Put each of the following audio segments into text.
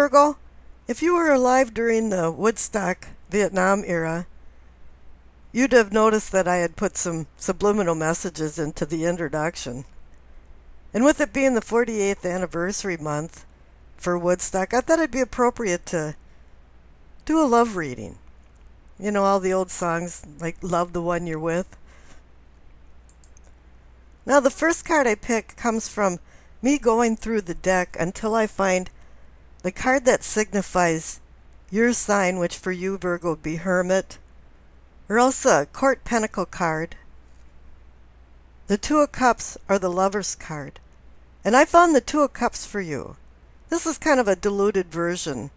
Virgo, if you were alive during the Woodstock Vietnam era, you'd have noticed that I had put some subliminal messages into the introduction. And with it being the 48th anniversary month for Woodstock, I thought it'd be appropriate to do a love reading. You know, all the old songs like Love the One You're With. Now, the first card I pick comes from me going through the deck until I find the card that signifies your sign, which for you, Virgo, would be Hermit, or else a Court Pentacle card. The Two of Cups are the Lover's card. And I found the Two of Cups for you. This is kind of a diluted version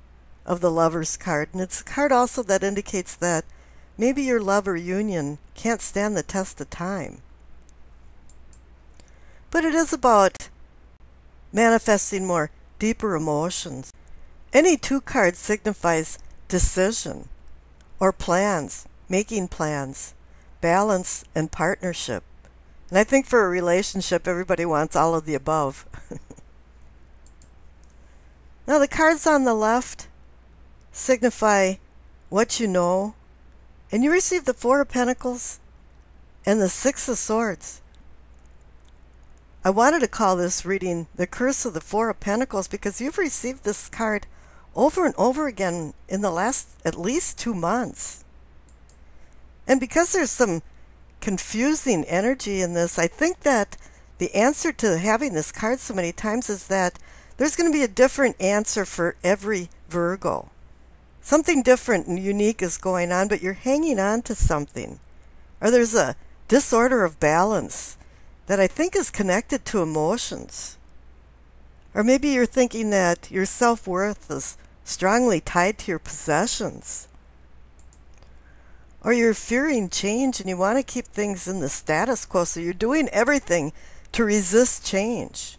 of the Lover's card, and it's a card also that indicates that maybe your love or union can't stand the test of time. But it is about manifesting more deeper emotions. Any two cards signifies decision or plans, making plans, balance, and partnership. And I think for a relationship, everybody wants all of the above. Now, the cards on the left signify what you know, and you receive the Four of Pentacles and the Six of Swords. I wanted to call this reading the Curse of the Four of Pentacles because you've received this card over and over again in the last at least 2 months. And because there's some confusing energy in this, I think that the answer to having this card so many times is that there's going to be a different answer for every Virgo. Something different and unique is going on, but you're hanging on to something. Or there's a disorder of balance that I think is connected to emotions. Or maybe you're thinking that your self-worth is strongly tied to your possessions. Or you're fearing change and you want to keep things in the status quo, so you're doing everything to resist change.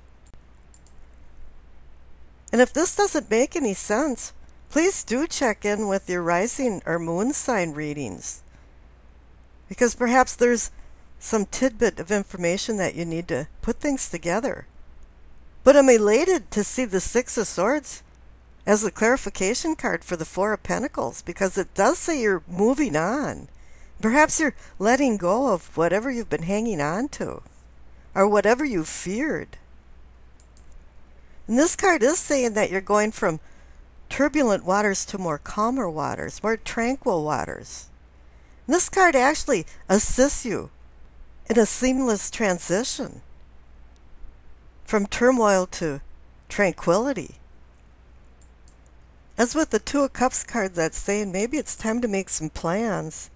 And if this doesn't make any sense, please do check in with your rising or moon sign readings, because perhaps there's some tidbit of information that you need to put things together. But I'm elated to see the Six of Swords as a clarification card for the Four of Pentacles, because it does say you're moving on. Perhaps you're letting go of whatever you've been hanging on to, or whatever you feared. And this card is saying that you're going from turbulent waters to more calmer waters, more tranquil waters. And this card actually assists you in a seamless transition from turmoil to tranquility. As with the Two of Cups card that's saying maybe it's time to make some plans,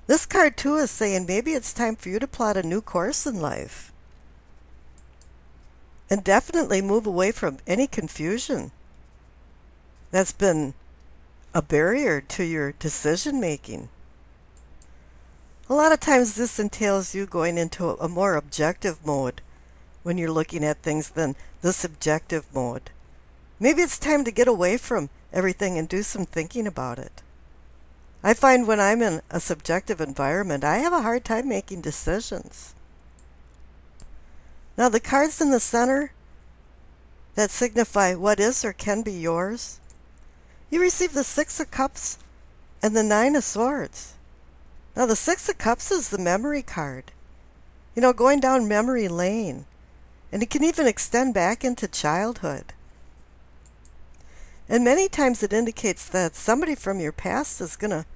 this card too is saying maybe it's time for you to plot a new course in life. And definitely move away from any confusion that's been a barrier to your decision making. A lot of times this entails you going into a more objective mode when you're looking at things than the subjective mode. Maybe it's time to get away from everything and do some thinking about it. I find when I'm in a subjective environment, I have a hard time making decisions. Now, the cards in the center that signify what is or can be yours, you receive the Six of Cups and the Nine of Swords. Now, the Six of Cups is the memory card. You know, going down memory lane. And it can even extend back into childhood. And many times it indicates that somebody from your past is going to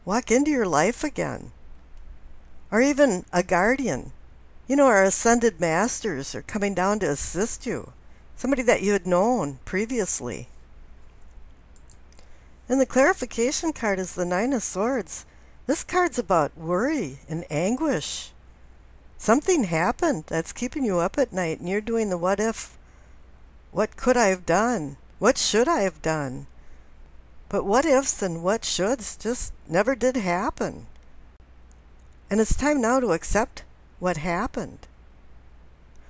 walk into your life again. Or even a guardian. You know, our ascended masters are coming down to assist you. Somebody that you had known previously. And the clarification card is the Nine of Swords. This card's about worry and anguish. Something happened that's keeping you up at night, and you're doing the what if. What could I have done? What should I have done? But what ifs and what shoulds just never did happen. And it's time now to accept what happened.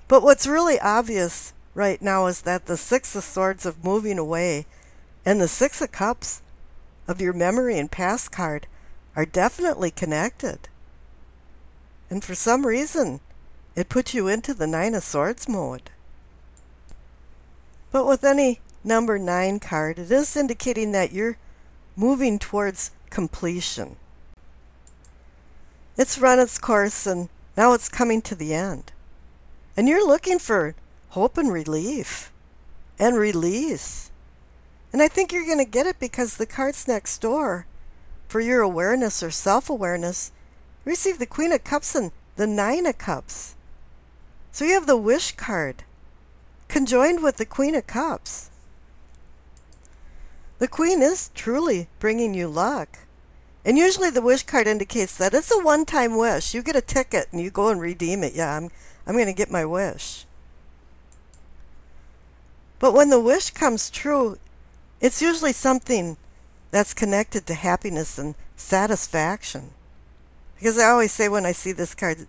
But what's really obvious right now is that the Six of Swords of moving away and the Six of Cups of your memory and past card are definitely connected. And for some reason, it puts you into the Nine of Swords mode. But with any number 9 card, it is indicating that you're moving towards completion. It's run its course and now it's coming to the end. And you're looking for hope and relief and release. And I think you're going to get it because the cards next door for your awareness or self-awareness receive the Queen of Cups and the 9 of Cups. So you have the Wish card conjoined with the Queen of Cups. The Queen is truly bringing you luck. And usually the Wish card indicates that it's a one-time wish. You get a ticket and you go and redeem it. Yeah, I'm going to get my wish. But when the wish comes true, it's usually something that's connected to happiness and satisfaction. Because I always say when I see this card,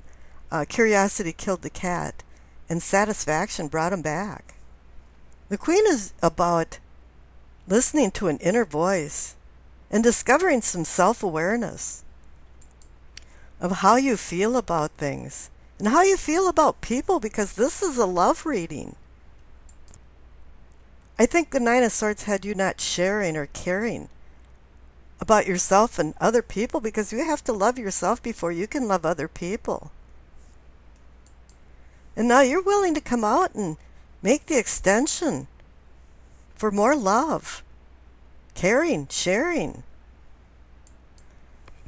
curiosity killed the cat, and satisfaction brought him back. The Queen is about listening to an inner voice and discovering some self-awareness of how you feel about things and how you feel about people, because this is a love reading. I think the 9 of Swords had you not sharing or caring about yourself and other people, because you have to love yourself before you can love other people. And now you're willing to come out and make the extension for more love, caring, sharing.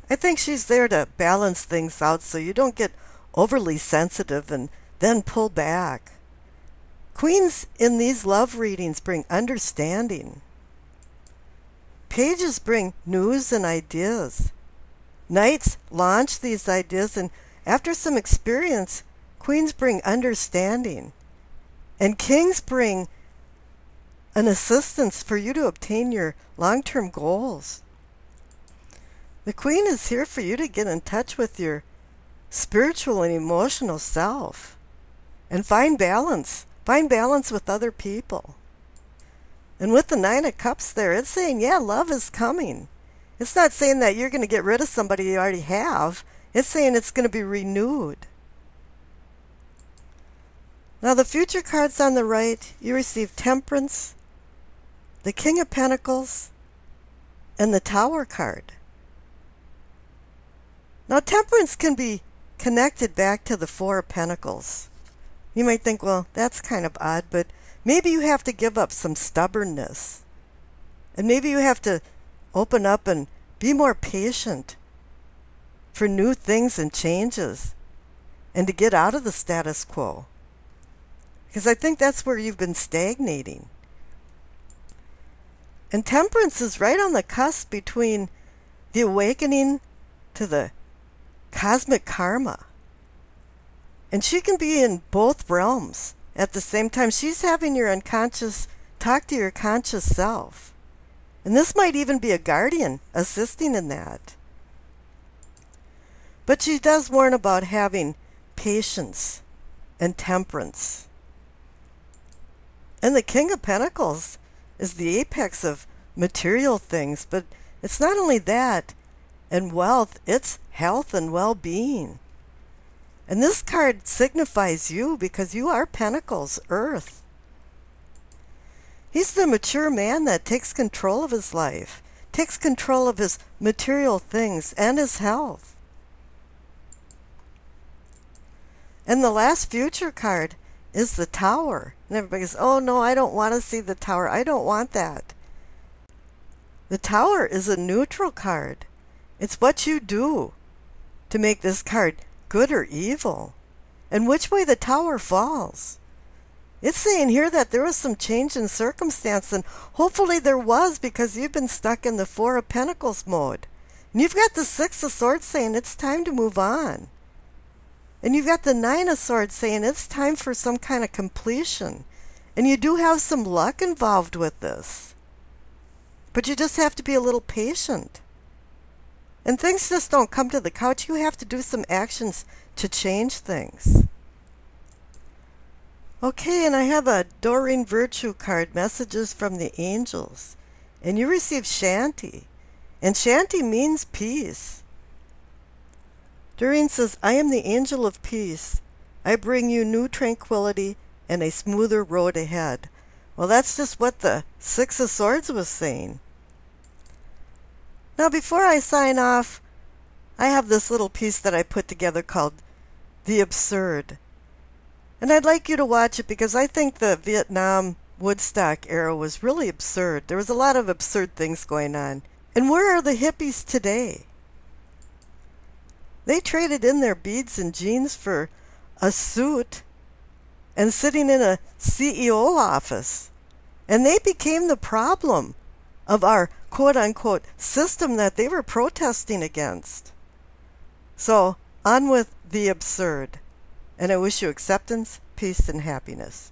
I think she's there to balance things out so you don't get overly sensitive and then pull back. Queens in these love readings bring understanding. Pages bring news and ideas. Knights launch these ideas, and after some experience, Queens bring understanding. And Kings bring an assistance for you to obtain your long-term goals. The Queen is here for you to get in touch with your spiritual and emotional self and find balance. Find balance with other people. And with the 9 of Cups there, it's saying, yeah, love is coming. It's not saying that you're going to get rid of somebody you already have. It's saying it's going to be renewed. Now the future cards on the right, you receive Temperance, the King of Pentacles, and the Tower card. Now Temperance can be connected back to the 4 of Pentacles. You might think, well, that's kind of odd, but maybe you have to give up some stubbornness. And maybe you have to open up and be more patient for new things and changes and to get out of the status quo. Because I think that's where you've been stagnating. And Temperance is right on the cusp between the awakening to the cosmic karma. And she can be in both realms at the same time. She's having your unconscious talk to your conscious self. And this might even be a guardian assisting in that. But she does warn about having patience and temperance. And the King of Pentacles is the apex of material things, but it's not only that and wealth, it's health and well-being. And this card signifies you because you are Pentacles, Earth. He's the mature man that takes control of his life, takes control of his material things and his health. And the last future card is the Tower. And everybody goes, oh no, I don't want to see the Tower. I don't want that. The Tower is a neutral card. It's what you do to make this card good or evil, and which way the Tower falls. It's saying here that there was some change in circumstance, and hopefully there was, because you've been stuck in the 4 of Pentacles mode. And you've got the 6 of Swords saying it's time to move on. And you've got the 9 of Swords saying it's time for some kind of completion. And you do have some luck involved with this. But you just have to be a little patient. And things just don't come to the couch. You have to do some actions to change things. Okay, and I have a Doreen Virtue card, Messages from the Angels. And you receive Shanti. And Shanti means peace. Doreen says, I am the angel of peace. I bring you new tranquility and a smoother road ahead. Well, that's just what the Six of Swords was saying. Now, before I sign off, I have this little piece that I put together called The Absurd. And I'd like you to watch it because I think the Vietnam Woodstock era was really absurd. There was a lot of absurd things going on. And where are the hippies today? They traded in their beads and jeans for a suit and sitting in a CEO office. And they became the problem of our quote-unquote system that they were protesting against. So, on with the absurd. And I wish you acceptance, peace, and happiness.